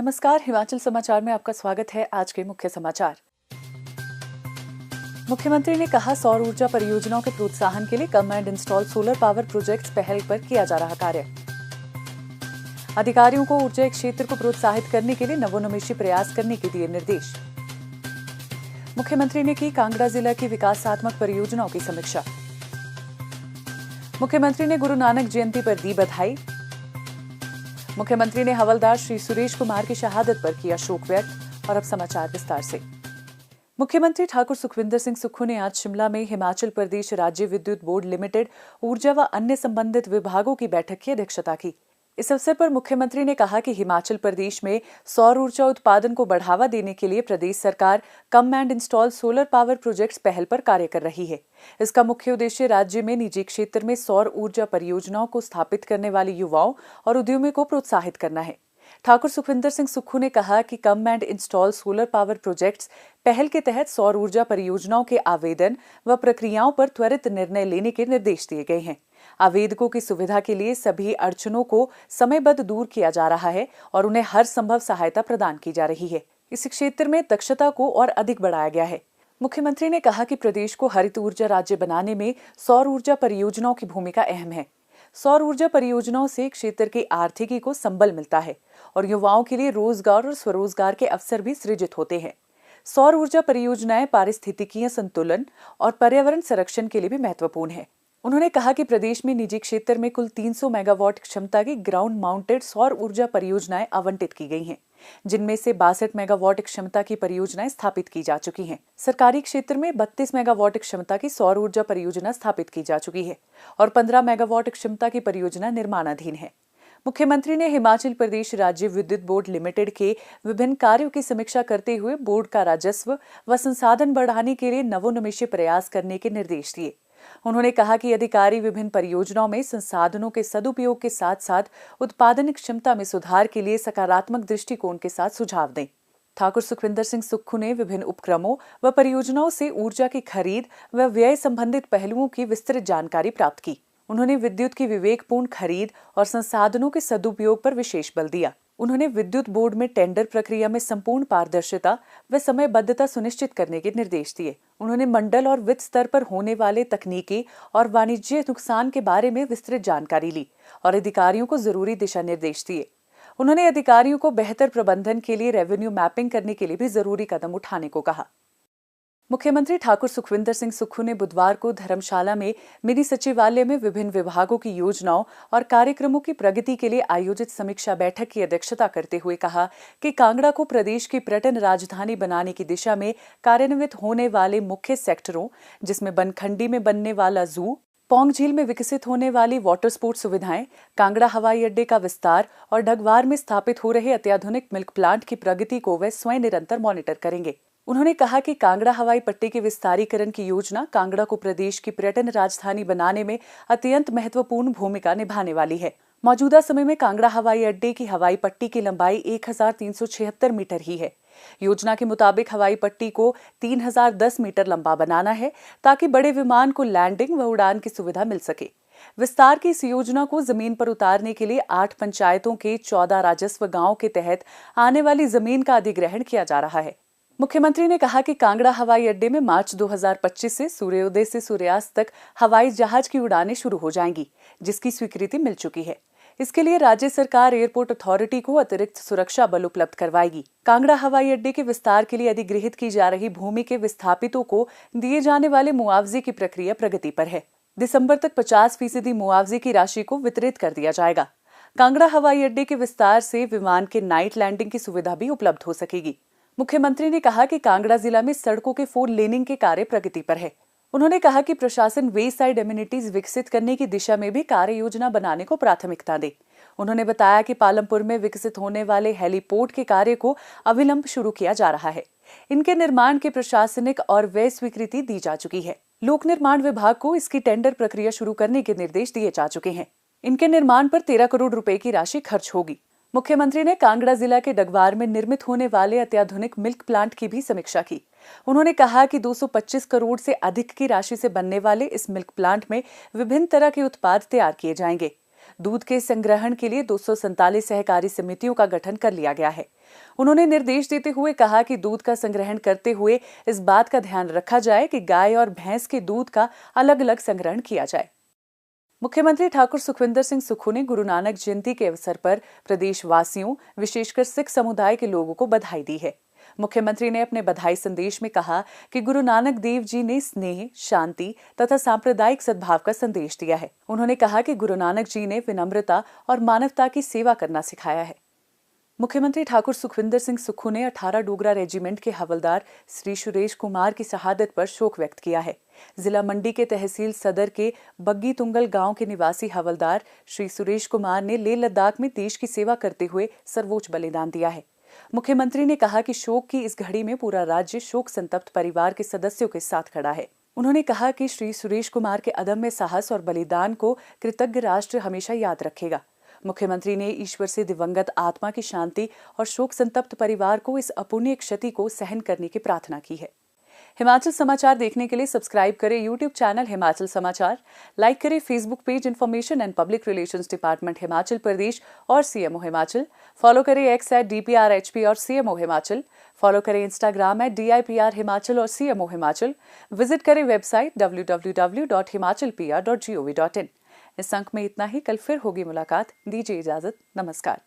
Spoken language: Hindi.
नमस्कार, हिमाचल समाचार में आपका स्वागत है। आज के मुख्य समाचार। मुख्यमंत्री ने कहा, सौर ऊर्जा परियोजनाओं के प्रोत्साहन के लिए come and install solar power projects पहल पर किया जा रहा कार्य। अधिकारियों को ऊर्जा क्षेत्र को प्रोत्साहित करने के लिए नवोन्मेषी प्रयास करने के दिए निर्देश। मुख्यमंत्री ने की कांगड़ा जिला की विकासात्मक परियोजनाओं की समीक्षा। मुख्यमंत्री ने गुरु नानक जयंती पर दी बधाई। मुख्यमंत्री ने हवलदार श्री सुरेश कुमार की शहादत पर किया शोक व्यक्त। और अब समाचार विस्तार से। मुख्यमंत्री ठाकुर सुखविंदर सिंह सुक्खू ने आज शिमला में हिमाचल प्रदेश राज्य विद्युत बोर्ड लिमिटेड, ऊर्जा व अन्य संबंधित विभागों की बैठक की अध्यक्षता की। इस अवसर पर मुख्यमंत्री ने कहा कि हिमाचल प्रदेश में सौर ऊर्जा उत्पादन को बढ़ावा देने के लिए प्रदेश सरकार come and install solar power projects पहल पर कार्य कर रही है। इसका मुख्य उद्देश्य राज्य में निजी क्षेत्र में सौर ऊर्जा परियोजनाओं को स्थापित करने वाले युवाओं और उद्यमियों को प्रोत्साहित करना है। ठाकुर सुखविंदर सिंह सुक्खू ने कहा कि come and install solar power projects पहल के तहत सौर ऊर्जा परियोजनाओं के आवेदन व प्रक्रियाओं पर त्वरित निर्णय लेने के निर्देश दिए गए हैं। आवेदकों की सुविधा के लिए सभी अड़चनों को समयबद्ध दूर किया जा रहा है और उन्हें हर संभव सहायता प्रदान की जा रही है। इस क्षेत्र में दक्षता को और अधिक बढ़ाया गया है। मुख्यमंत्री ने कहा कि प्रदेश को हरित ऊर्जा राज्य बनाने में सौर ऊर्जा परियोजनाओं की भूमिका अहम है। सौर ऊर्जा परियोजनाओं से क्षेत्र की आर्थिकी को संबल मिलता है और युवाओं के लिए रोजगार और स्वरोजगार के अवसर भी सृजित होते हैं। सौर ऊर्जा परियोजनाएं पारिस्थितिकीय संतुलन और पर्यावरण संरक्षण के लिए भी महत्वपूर्ण है। उन्होंने कहा कि प्रदेश में निजी क्षेत्र में कुल 300 मेगावाट क्षमता की ग्राउंड माउंटेड सौर ऊर्जा परियोजनाएं आवंटित की गई हैं, जिनमें से 62 मेगावाट क्षमता की परियोजनाएं स्थापित की जा चुकी हैं। सरकारी क्षेत्र में 32 मेगावाट क्षमता की सौर ऊर्जा परियोजना स्थापित की जा चुकी है और 15 मेगावाट क्षमता की परियोजना निर्माणाधीन है। मुख्यमंत्री ने हिमाचल प्रदेश राज्य विद्युत बोर्ड लिमिटेड के विभिन्न कार्यों की समीक्षा करते हुए बोर्ड का राजस्व व संसाधन बढ़ाने के लिए नवोन्मेषी प्रयास करने के निर्देश दिए। उन्होंने कहा कि अधिकारी विभिन्न परियोजनाओं में संसाधनों के सदुपयोग के साथ साथ उत्पादन क्षमता में सुधार के लिए सकारात्मक दृष्टिकोण के साथ सुझाव दें। ठाकुर सुखविंदर सिंह सुक्खू ने विभिन्न उपक्रमों व परियोजनाओं से ऊर्जा की खरीद व व्यय संबंधित पहलुओं की विस्तृत जानकारी प्राप्त की। उन्होंने विद्युत की विवेकपूर्ण खरीद और संसाधनों के सदुपयोग पर विशेष बल दिया। उन्होंने विद्युत बोर्ड में टेंडर प्रक्रिया में संपूर्ण पारदर्शिता व समयबद्धता सुनिश्चित करने के निर्देश दिए। उन्होंने मंडल और वित्त स्तर पर होने वाले तकनीकी और वाणिज्यिक नुकसान के बारे में विस्तृत जानकारी ली और अधिकारियों को जरूरी दिशा निर्देश दिए। उन्होंने अधिकारियों को बेहतर प्रबंधन के लिए रेवेन्यू मैपिंग करने के लिए भी जरूरी कदम उठाने को कहा। मुख्यमंत्री ठाकुर सुखविंदर सिंह सुक्खू ने बुधवार को धर्मशाला में मिनी सचिवालय में विभिन्न विभागों की योजनाओं और कार्यक्रमों की प्रगति के लिए आयोजित समीक्षा बैठक की अध्यक्षता करते हुए कहा कि कांगड़ा को प्रदेश की पर्यटन राजधानी बनाने की दिशा में कार्यान्वित होने वाले मुख्य सेक्टरों, जिसमें बनखंडी में बनने वाला जू, पौंग झील में विकसित होने वाली वाटर स्पोर्ट्स सुविधाएं, कांगड़ा हवाई अड्डे का विस्तार और ढगवार में स्थापित हो रहे अत्याधुनिक मिल्क प्लांट की प्रगति को वे स्वयं निरंतर मॉनिटर करेंगे। उन्होंने कहा कि कांगड़ा हवाई पट्टी के विस्तारीकरण की योजना कांगड़ा को प्रदेश की पर्यटन राजधानी बनाने में अत्यंत महत्वपूर्ण भूमिका निभाने वाली है। मौजूदा समय में कांगड़ा हवाई अड्डे की हवाई पट्टी की लंबाई 1376 मीटर ही है। योजना के मुताबिक हवाई पट्टी को 3010 मीटर लंबा बनाना है ताकि बड़े विमान को लैंडिंग व उड़ान की सुविधा मिल सके। विस्तार की इस योजना को जमीन पर उतारने के लिए 8 पंचायतों के 14 राजस्व गांव के तहत आने वाली जमीन का अधिग्रहण किया जा रहा है। मुख्यमंत्री ने कहा कि कांगड़ा हवाई अड्डे में मार्च 2025 से सूर्योदय से सूर्यास्त तक हवाई जहाज की उड़ानें शुरू हो जाएंगी, जिसकी स्वीकृति मिल चुकी है। इसके लिए राज्य सरकार एयरपोर्ट अथॉरिटी को अतिरिक्त सुरक्षा बल उपलब्ध करवाएगी। कांगड़ा हवाई अड्डे के विस्तार के लिए अधिग्रहित की जा रही भूमि के विस्थापितों को दिए जाने वाले मुआवजे की प्रक्रिया प्रगति पर है। दिसंबर तक 50% मुआवजे की राशि को वितरित कर दिया जाएगा। कांगड़ा हवाई अड्डे के विस्तार से विमान के नाइट लैंडिंग की सुविधा भी उपलब्ध हो सकेगी। मुख्यमंत्री ने कहा कि कांगड़ा जिला में सड़कों के 4 लेनिंग के कार्य प्रगति पर है। उन्होंने कहा कि प्रशासन वे साइड एमिनिटीज विकसित करने की दिशा में भी कार्य योजना बनाने को प्राथमिकता दे। उन्होंने बताया कि पालमपुर में विकसित होने वाले हेलीपोर्ट के कार्य को अविलंब शुरू किया जा रहा है। इनके निर्माण के प्रशासनिक और व्यय स्वीकृति दी जा चुकी है। लोक निर्माण विभाग को इसकी टेंडर प्रक्रिया शुरू करने के निर्देश दिए जा चुके हैं। इनके निर्माण पर 13 करोड़ रुपए की राशि खर्च होगी। मुख्यमंत्री ने कांगड़ा जिला के डगवार में निर्मित होने वाले अत्याधुनिक मिल्क प्लांट की भी समीक्षा की। उन्होंने कहा कि 225 करोड़ से अधिक की राशि से बनने वाले इस मिल्क प्लांट में विभिन्न तरह के उत्पाद तैयार किए जाएंगे। दूध के संग्रहण के लिए 247 सहकारी समितियों का गठन कर लिया गया है। उन्होंने निर्देश देते हुए कहा कि दूध का संग्रहण करते हुए इस बात का ध्यान रखा जाए कि गाय और भैंस के दूध का अलग अलग संग्रहण किया जाए। मुख्यमंत्री ठाकुर सुखविंदर सिंह सुक्खू ने गुरु नानक जयंती के अवसर पर प्रदेशवासियों, विशेषकर सिख समुदाय के लोगों को बधाई दी है। मुख्यमंत्री ने अपने बधाई संदेश में कहा कि गुरु नानक देव जी ने स्नेह, शांति तथा सांप्रदायिक सद्भाव का संदेश दिया है। उन्होंने कहा कि गुरु नानक जी ने विनम्रता और मानवता की सेवा करना सिखाया है। मुख्यमंत्री ठाकुर सुखविंदर सिंह सुक्खू ने 18 डोगरा रेजिमेंट के हवलदार श्री सुरेश कुमार की शहादत पर शोक व्यक्त किया है। जिला मंडी के तहसील सदर के बग्गी तुंगल गांव के निवासी हवलदार श्री सुरेश कुमार ने लेह लद्दाख में देश की सेवा करते हुए सर्वोच्च बलिदान दिया है। मुख्यमंत्री ने कहा कि शोक की इस घड़ी में पूरा राज्य शोक संतप्त परिवार के सदस्यों के साथ खड़ा है। उन्होंने कहा कि श्री सुरेश कुमार के अदम्य साहस और बलिदान को कृतज्ञ राष्ट्र हमेशा याद रखेगा। मुख्यमंत्री ने ईश्वर से दिवंगत आत्मा की शांति और शोक संतप्त परिवार को इस अपूर्णीय क्षति को सहन करने की प्रार्थना की है। हिमाचल समाचार देखने के लिए सब्सक्राइब करें यूट्यूब चैनल हिमाचल समाचार, लाइक करें Facebook page information and public relations department Himachal Pradesh और सीएमओ हिमाचल, फॉलो करें एक्स @DPRHP और सीएमओ हिमाचल, फॉलो करें इंस्टाग्राम @DIPR हिमाचल और सीएमओ हिमाचल, विजिट करें वेबसाइट www.himachalpr.gov.in। इस अंक में इतना ही। कल फिर होगी मुलाकात। दीजिए इजाजत। नमस्कार।